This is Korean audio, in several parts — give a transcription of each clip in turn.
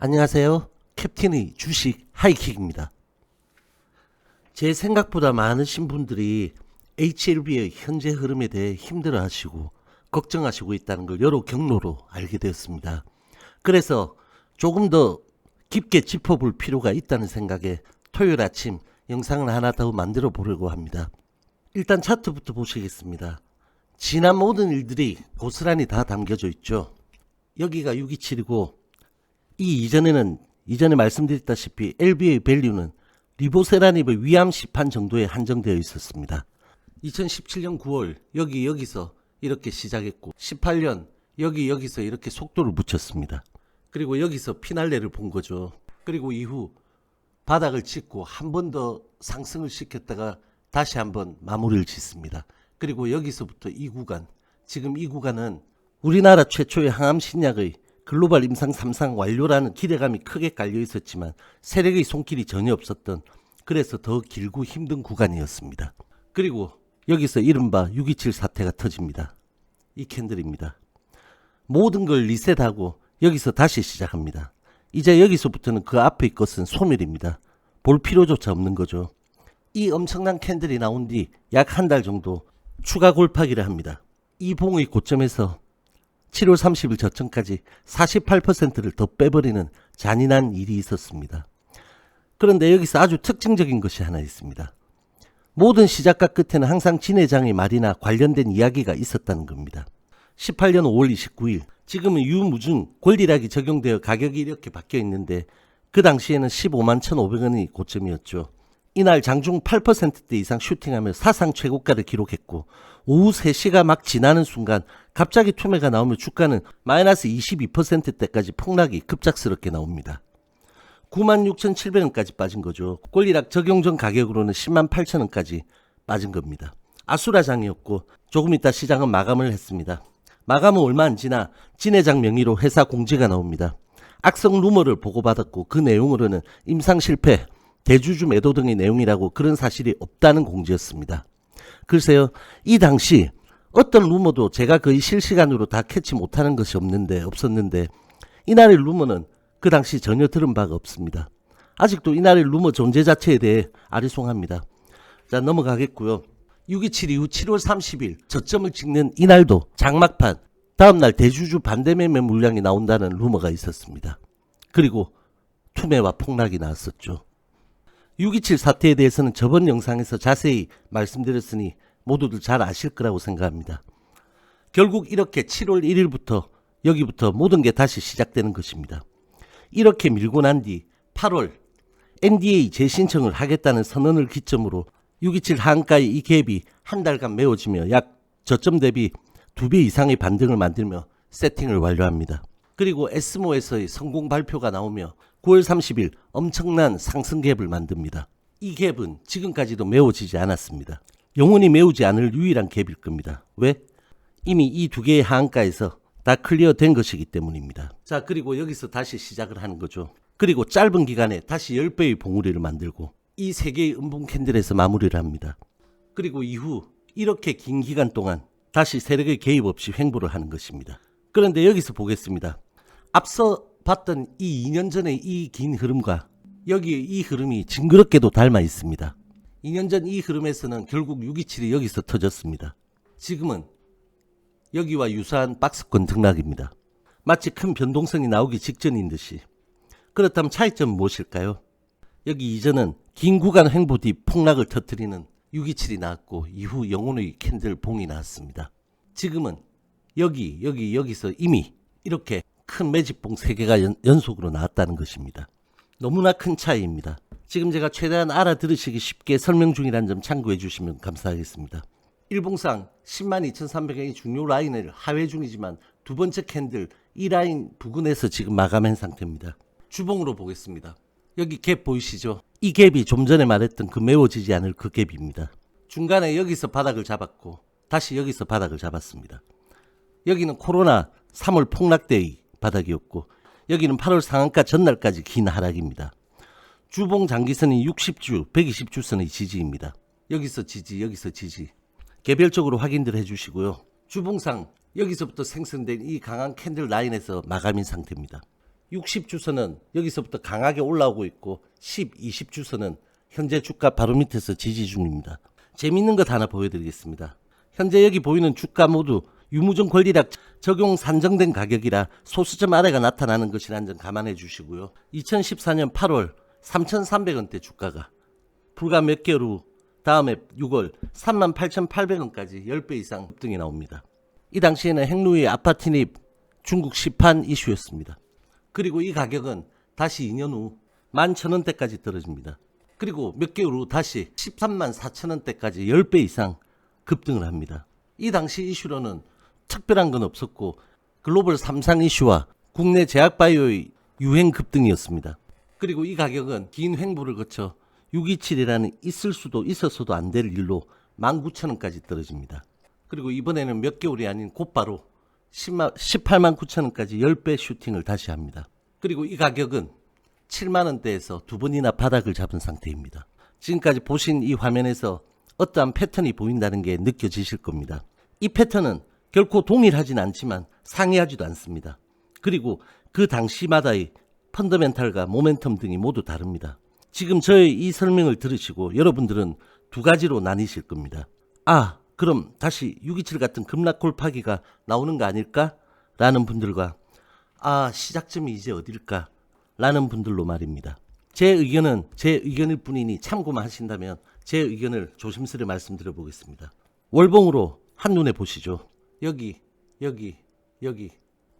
안녕하세요. 캡틴의 주식 하이킥입니다. 제 생각보다 많으신 분들이 HLB의 현재 흐름에 대해 힘들어하시고 걱정하시고 있다는 걸 여러 경로로 알게 되었습니다. 그래서 조금 더 깊게 짚어볼 필요가 있다는 생각에 토요일 아침 영상을 하나 더 만들어 보려고 합니다. 일단 차트부터 보시겠습니다. 지난 모든 일들이 고스란히 다 담겨져 있죠. 여기가 627이고 이 이전에 말씀드렸다시피 LB의 밸류는 리보세라닙의 위암 시판 정도에 한정되어 있었습니다. 2017년 9월 여기서 이렇게 시작했고 18년 여기서 이렇게 속도를 붙였습니다. 그리고 여기서 피날레를 본 거죠. 그리고 이후 바닥을 찍고 한 번 더 상승을 시켰다가 다시 한번 마무리를 짓습니다. 그리고 여기서부터 이 구간, 지금 이 구간은 우리나라 최초의 항암 신약의 글로벌 임상 3상 완료라는 기대감이 크게 깔려 있었지만 세력의 손길이 전혀 없었던, 그래서 더 길고 힘든 구간이었습니다. 그리고 여기서 이른바 627 사태가 터집니다. 이 캔들입니다. 모든 걸 리셋하고 여기서 다시 시작합니다. 이제 여기서부터는 그 앞의 것은 소멸입니다. 볼 필요조차 없는 거죠. 이 엄청난 캔들이 나온 뒤 약 한 달 정도 추가 골파기를 합니다. 이 봉의 고점에서 7월 30일 저점까지 48%를 더 빼버리는 잔인한 일이 있었습니다. 그런데 여기서 아주 특징적인 것이 하나 있습니다. 모든 시작과 끝에는 항상 진 회장의 말이나 관련된 이야기가 있었다는 겁니다. 18년 5월 29일 지금은 유무증 권리락이 적용되어 가격이 이렇게 바뀌어 있는데 그 당시에는 15만 1,500원이 고점이었죠. 이날 장중 8%대 이상 슈팅하며 사상 최고가를 기록했고 오후 3시가 막 지나는 순간 갑자기 투매가 나오며 주가는 마이너스 22%대까지 폭락이 급작스럽게 나옵니다. 96,700원까지 빠진 거죠. 권리락 적용 전 가격으로는 10만 8천원까지 빠진 겁니다. 아수라장이었고 조금 있다 시장은 마감을 했습니다. 마감은 얼마 안 지나 진 회장 명의로 회사 공지가 나옵니다. 악성 루머를 보고받았고 그 내용으로는 임상 실패, 대주주 매도 등의 내용이라고 그런 사실이 없다는 공지였습니다. 글쎄요, 이 당시 어떤 루머도 제가 거의 실시간으로 다 캐치 못하는 것이 없었는데 이날의 루머는 그 당시 전혀 들은 바가 없습니다. 아직도 이날의 루머 존재 자체에 대해 아리송합니다. 자, 넘어가겠고요. 627 이후 7월 30일 저점을 찍는 이날도 장막판 다음날 대주주 반대매매 물량이 나온다는 루머가 있었습니다. 그리고 투매와 폭락이 나왔었죠. 627 사태에 대해서는 저번 영상에서 자세히 말씀드렸으니 모두들 잘 아실 거라고 생각합니다. 결국 이렇게 7월 1일부터 여기부터 모든 게 다시 시작되는 것입니다. 이렇게 밀고 난 뒤 8월 NDA 재신청을 하겠다는 선언을 기점으로 627 하한가의 이 갭이 한 달간 메워지며 약 저점 대비 2배 이상의 반등을 만들며 세팅을 완료합니다. 그리고 에스모에서의 성공 발표가 나오며 9월 30일 엄청난 상승 갭을 만듭니다. 이 갭은 지금까지도 메워지지 않았습니다. 영원히 메우지 않을 유일한 갭일 겁니다. 왜? 이미 이 두 개의 하한가에서 다 클리어 된 것이기 때문입니다. 자, 그리고 여기서 다시 시작을 하는 거죠. 그리고 짧은 기간에 다시 10배의 봉우리를 만들고 이 세 개의 음봉 캔들에서 마무리를 합니다. 그리고 이후 이렇게 긴 기간 동안 다시 세력의 개입 없이 횡보를 하는 것입니다. 그런데 여기서 보겠습니다. 앞서 봤던 이 2년 전의 이 긴 흐름과 여기의 이 흐름이 징그럽게도 닮아 있습니다. 2년 전 이 흐름에서는 결국 627이 여기서 터졌습니다. 지금은 여기와 유사한 박스권 등락입니다. 마치 큰 변동성이 나오기 직전인 듯이. 그렇다면 차이점은 무엇일까요? 여기 이전은 긴 구간 횡보 뒤 폭락을 터뜨리는 627이 나왔고 이후 영혼의 캔들 봉이 나왔습니다. 지금은 여기서 이미 이렇게 큰 매집봉 3개가 연속으로 나왔다는 것입니다. 너무나 큰 차이입니다. 지금 제가 최대한 알아들으시기 쉽게 설명 중이라는 점 참고해 주시면 감사하겠습니다. 일봉상 102,300원의 중요 라인을 하회 중이지만 두 번째 캔들 이 라인 부근에서 지금 마감한 상태입니다. 주봉으로 보겠습니다. 여기 갭 보이시죠? 이 갭이 좀 전에 말했던 그 메워지지 않을 그 갭입니다. 중간에 여기서 바닥을 잡았고 다시 여기서 바닥을 잡았습니다. 여기는 코로나 3월 폭락 때의 바닥이었고 여기는 8월 상한가 전날까지 긴 하락입니다. 주봉 장기선이 60주, 120주선의 지지입니다. 여기서 지지, 여기서 지지. 개별적으로 확인들 해주시고요. 주봉상 여기서부터 생성된 이 강한 캔들 라인에서 마감인 상태입니다. 60주선은 여기서부터 강하게 올라오고 있고 10, 20주선은 현재 주가 바로 밑에서 지지 중입니다. 재밌는 것 하나 보여드리겠습니다. 현재 여기 보이는 주가 모두 유무증 권리락 적용 산정된 가격이라 소수점 아래가 나타나는 것이라는 점 감안해 주시고요. 2014년 8월 3,300원대 주가가 불과 몇 개월 후 다음해 6월 38,800원까지 10배 이상 급등이 나옵니다. 이 당시에는 행루이 아파트 진입 중국 시판 이슈였습니다. 그리고 이 가격은 다시 2년 후 11,000원대까지 떨어집니다. 그리고 몇 개월 후 다시 13만 4천원대까지 10배 이상 급등을 합니다. 이 당시 이슈로는 특별한 건 없었고 글로벌 3상 이슈와 국내 제약바이오의 유행 급등이었습니다. 그리고 이 가격은 긴 횡보를 거쳐 627이라는 있을 수도 있었어도 안 될 일로 19,000원까지 떨어집니다. 그리고 이번에는 몇 개월이 아닌 곧바로 18만 9천원까지 10배 슈팅을 다시 합니다. 그리고 이 가격은 7만원대에서 두 번이나 바닥을 잡은 상태입니다. 지금까지 보신 이 화면에서 어떠한 패턴이 보인다는 게 느껴지실 겁니다. 이 패턴은 결코 동일하진 않지만 상이하지도 않습니다. 그리고 그 당시마다의 펀더멘탈과 모멘텀 등이 모두 다릅니다. 지금 저의 이 설명을 들으시고 여러분들은 두 가지로 나뉘실 겁니다. 아, 그럼 다시 627 같은 급락 골파기가 나오는 거 아닐까? 라는 분들과 아, 시작점이 이제 어딜까? 라는 분들로 말입니다. 제 의견은 제 의견일 뿐이니 참고만 하신다면 제 의견을 조심스레 말씀드려 보겠습니다. 월봉으로 한눈에 보시죠. 여기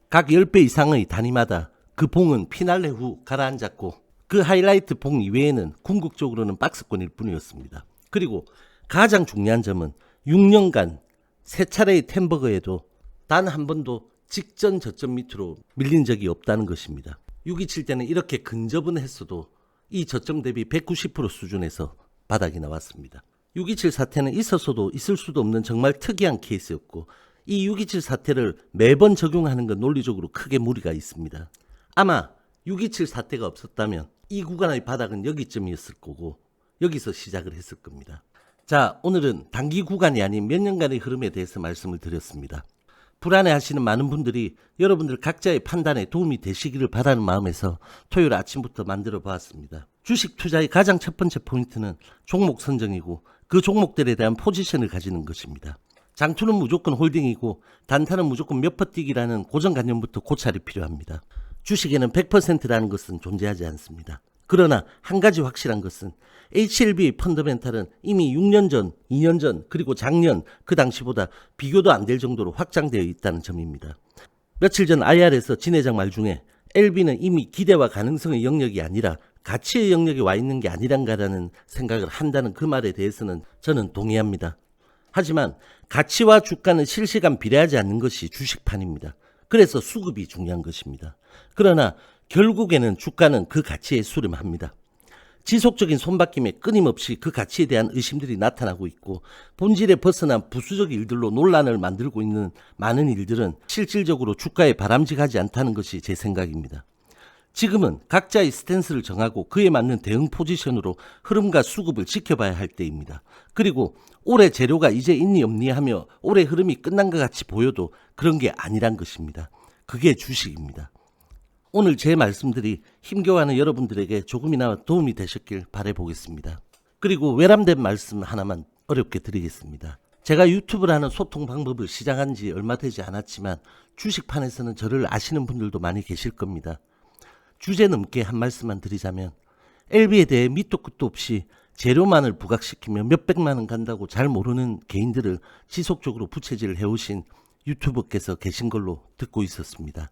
각 10배 이상의 단위마다 그 봉은 피날레 후 가라앉았고 그 하이라이트 봉 이외에는 궁극적으로는 박스권일 뿐이었습니다. 그리고 가장 중요한 점은 6년간 3차례의 템버거에도 단 한 번도 직전 저점 밑으로 밀린 적이 없다는 것입니다. 627 때는 이렇게 근접은 했어도 이 저점 대비 190% 수준에서 바닥이 나왔습니다. 627 사태는 있었어도 있을 수도 없는 정말 특이한 케이스였고 이 627 사태를 매번 적용하는 건 논리적으로 크게 무리가 있습니다. 아마 627 사태가 없었다면 이 구간의 바닥은 여기쯤이었을 거고 여기서 시작을 했을 겁니다. 자, 오늘은 단기 구간이 아닌 몇 년간의 흐름에 대해서 말씀을 드렸습니다. 불안해하시는 많은 분들이 여러분들 각자의 판단에 도움이 되시기를 바라는 마음에서 토요일 아침부터 만들어 보았습니다. 주식 투자의 가장 첫 번째 포인트는 종목 선정이고 그 종목들에 대한 포지션을 가지는 것입니다. 장투는 무조건 홀딩이고 단타는 무조건 몇 퍼 뛰기라는 고정관념부터 고찰이 필요합니다. 주식에는 100%라는 것은 존재하지 않습니다. 그러나 한 가지 확실한 것은 HLB 펀더멘탈은 이미 6년 전, 2년 전, 그리고 작년 그 당시보다 비교도 안 될 정도로 확장되어 있다는 점입니다. 며칠 전 IR에서 진 회장 말 중에 LB는 이미 기대와 가능성의 영역이 아니라 가치의 영역에 와 있는 게 아니란가라는 생각을 한다는 그 말에 대해서는 저는 동의합니다. 하지만 가치와 주가는 실시간 비례하지 않는 것이 주식판입니다. 그래서 수급이 중요한 것입니다. 그러나 결국에는 주가는 그 가치에 수렴합니다. 지속적인 손바뀜에 끊임없이 그 가치에 대한 의심들이 나타나고 있고 본질에 벗어난 부수적 일들로 논란을 만들고 있는 많은 일들은 실질적으로 주가에 바람직하지 않다는 것이 제 생각입니다. 지금은 각자의 스탠스를 정하고 그에 맞는 대응 포지션으로 흐름과 수급을 지켜봐야 할 때입니다. 그리고 올해 재료가 이제 있니 없니 하며 올해 흐름이 끝난 것 같이 보여도 그런 게 아니란 것입니다. 그게 주식입니다. 오늘 제 말씀들이 힘겨워하는 여러분들에게 조금이나마 도움이 되셨길 바라보겠습니다. 그리고 외람된 말씀 하나만 어렵게 드리겠습니다. 제가 유튜브를 하는 소통 방법을 시작한 지 얼마 되지 않았지만 주식판에서는 저를 아시는 분들도 많이 계실 겁니다. 주제 넘게 한 말씀만 드리자면 LB에 대해 밑도 끝도 없이 재료만을 부각시키며 몇백만 원 간다고 잘 모르는 개인들을 지속적으로 부채질을 해오신 유튜버께서 계신 걸로 듣고 있었습니다.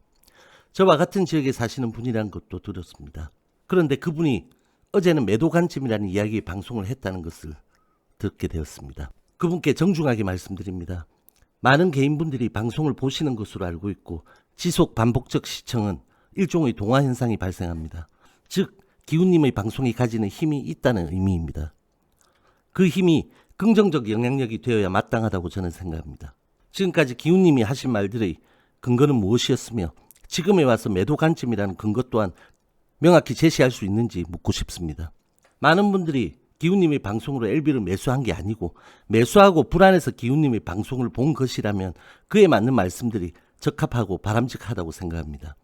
저와 같은 지역에 사시는 분이라는 것도 들었습니다. 그런데 그분이 어제는 매도 관점이라는 이야기의 방송을 했다는 것을 듣게 되었습니다. 그분께 정중하게 말씀드립니다. 많은 개인분들이 방송을 보시는 것으로 알고 있고 지속 반복적 시청은 일종의 동화현상이 발생합니다. 즉 기훈님의 방송이 가지는 힘이 있다는 의미입니다. 그 힘이 긍정적 영향력이 되어야 마땅하다고 저는 생각합니다. 지금까지 기훈님이 하신 말들의 근거는 무엇이었으며 지금에 와서 매도 관점이라는 근거 또한 명확히 제시할 수 있는지 묻고 싶습니다. 많은 분들이 기훈님의 방송으로 LB를 매수한 게 아니고 매수하고 불안해서 기훈님의 방송을 본 것이라면 그에 맞는 말씀들이 적합하고 바람직하다고 생각합니다.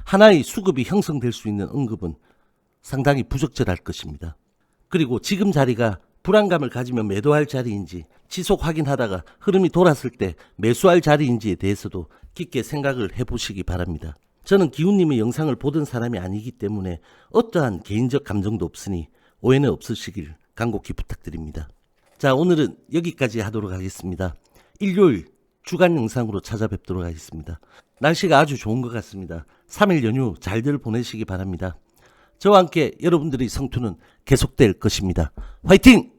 하나의 수급이 형성될 수 있는 언급은 상당히 부적절할 것입니다. 그리고 지금 자리가 불안감을 가지면 매도할 자리인지 지속 확인하다가 흐름이 돌았을 때 매수할 자리인지에 대해서도 깊게 생각을 해보시기 바랍니다. 저는 기훈님의 영상을 보던 사람이 아니기 때문에 어떠한 개인적 감정도 없으니 오해는 없으시길 간곡히 부탁드립니다. 자, 오늘은 여기까지 하도록 하겠습니다. 일요일 주간 영상으로 찾아뵙도록 하겠습니다. 날씨가 아주 좋은 것 같습니다. 3일 연휴 잘들 보내시기 바랍니다. 저와 함께 여러분들의 성투는 계속될 것입니다. 화이팅!